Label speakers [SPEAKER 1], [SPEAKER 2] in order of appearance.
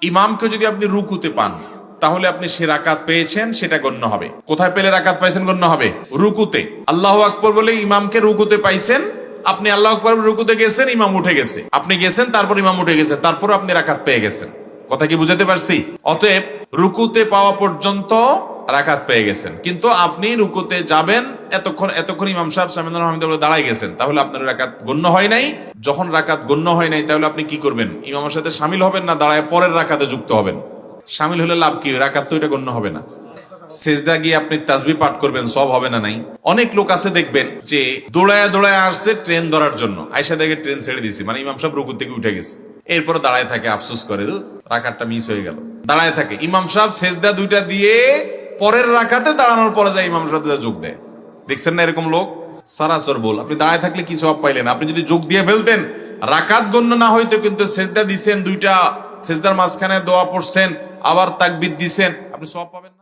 [SPEAKER 1] ইমামকে যদি আপনি রুকুতে পান তাহলে আপনি সে রাকাত পেয়েছেন, সেটা গণ্য হবে। কোথায় পেলে রাকাত পাইছেন গণ্য হবে? রুকুতে। আল্লাহু আকবার বলে ইমামকে রুকুতে পাইছেন, আপনি আল্লাহু আকবার রুকুতে গেছেন, ইমাম উঠে গেছে, আপনি গেছেন, তারপর ইমাম উঠে গেছে, তারপর আপনি রাকাত পেয়ে গেছেন। কথা কি বুঝাতে পারছি? অতএব রুকুতে পাওয়া পর্যন্ত রাকাত পেয়ে গেছেন, কিন্তু আপনি রুকুতে যাবেন এতক্ষণ ইমাম সাহেব সামিউল আলহামদুলিল্লাহ দাঁড়াই গেছেন, তাহলে আপনার রাকাত গণ্য হয় নাই। যখন রাকাত গণ্য হয় নাই, তাহলে আপনি কি করবেন? ইমামের সাথে শামিল হবেন না দাঁড়ায় পরের রাকাতে যুক্ত হবেন? শামিল হলে লাভ কি? রাকাত তো এটা গণ্য হবে না। সেজদা গিয়ে আপনি তাসবিহ পাঠ করবেন, সব হবে না নাই? অনেক লোক আছে দেখবেন যে দৌড়ায় আসছে ট্রেন ধরার জন্য, আয়সা দেখে ট্রেন ছেড়ে দিছি, মানে ইমাম সাহেব রুকু থেকে উঠে গেছে, এরপর দাঁড়ায় থাকে, আফসোস করে রাকাতটা মিস হয়ে গেল। দাঁড়ায় থাকে, ইমাম সাহেব সেজদা দুইটা দিয়ে পরের রাকাতে দাঁড়ানোর পরে যায় ইমাম সাহেব যোগ দেয়। দেখছেন না এরকম লোক? সারাসর বল, আপনি দাঁড়ায় থাকলে কি সওয়াব পাইলেন? আপনি যদি যোগ দিয়ে ফেলতেন, রাকাত গণ্য না হইতো, কিন্তু সেজদা দিছেন দুইটা, সেজদার মাঝখানে দোয়া পড়ছেন, আবার তাকবীর দিছেন, আপনি সওয়াব পাবেন না।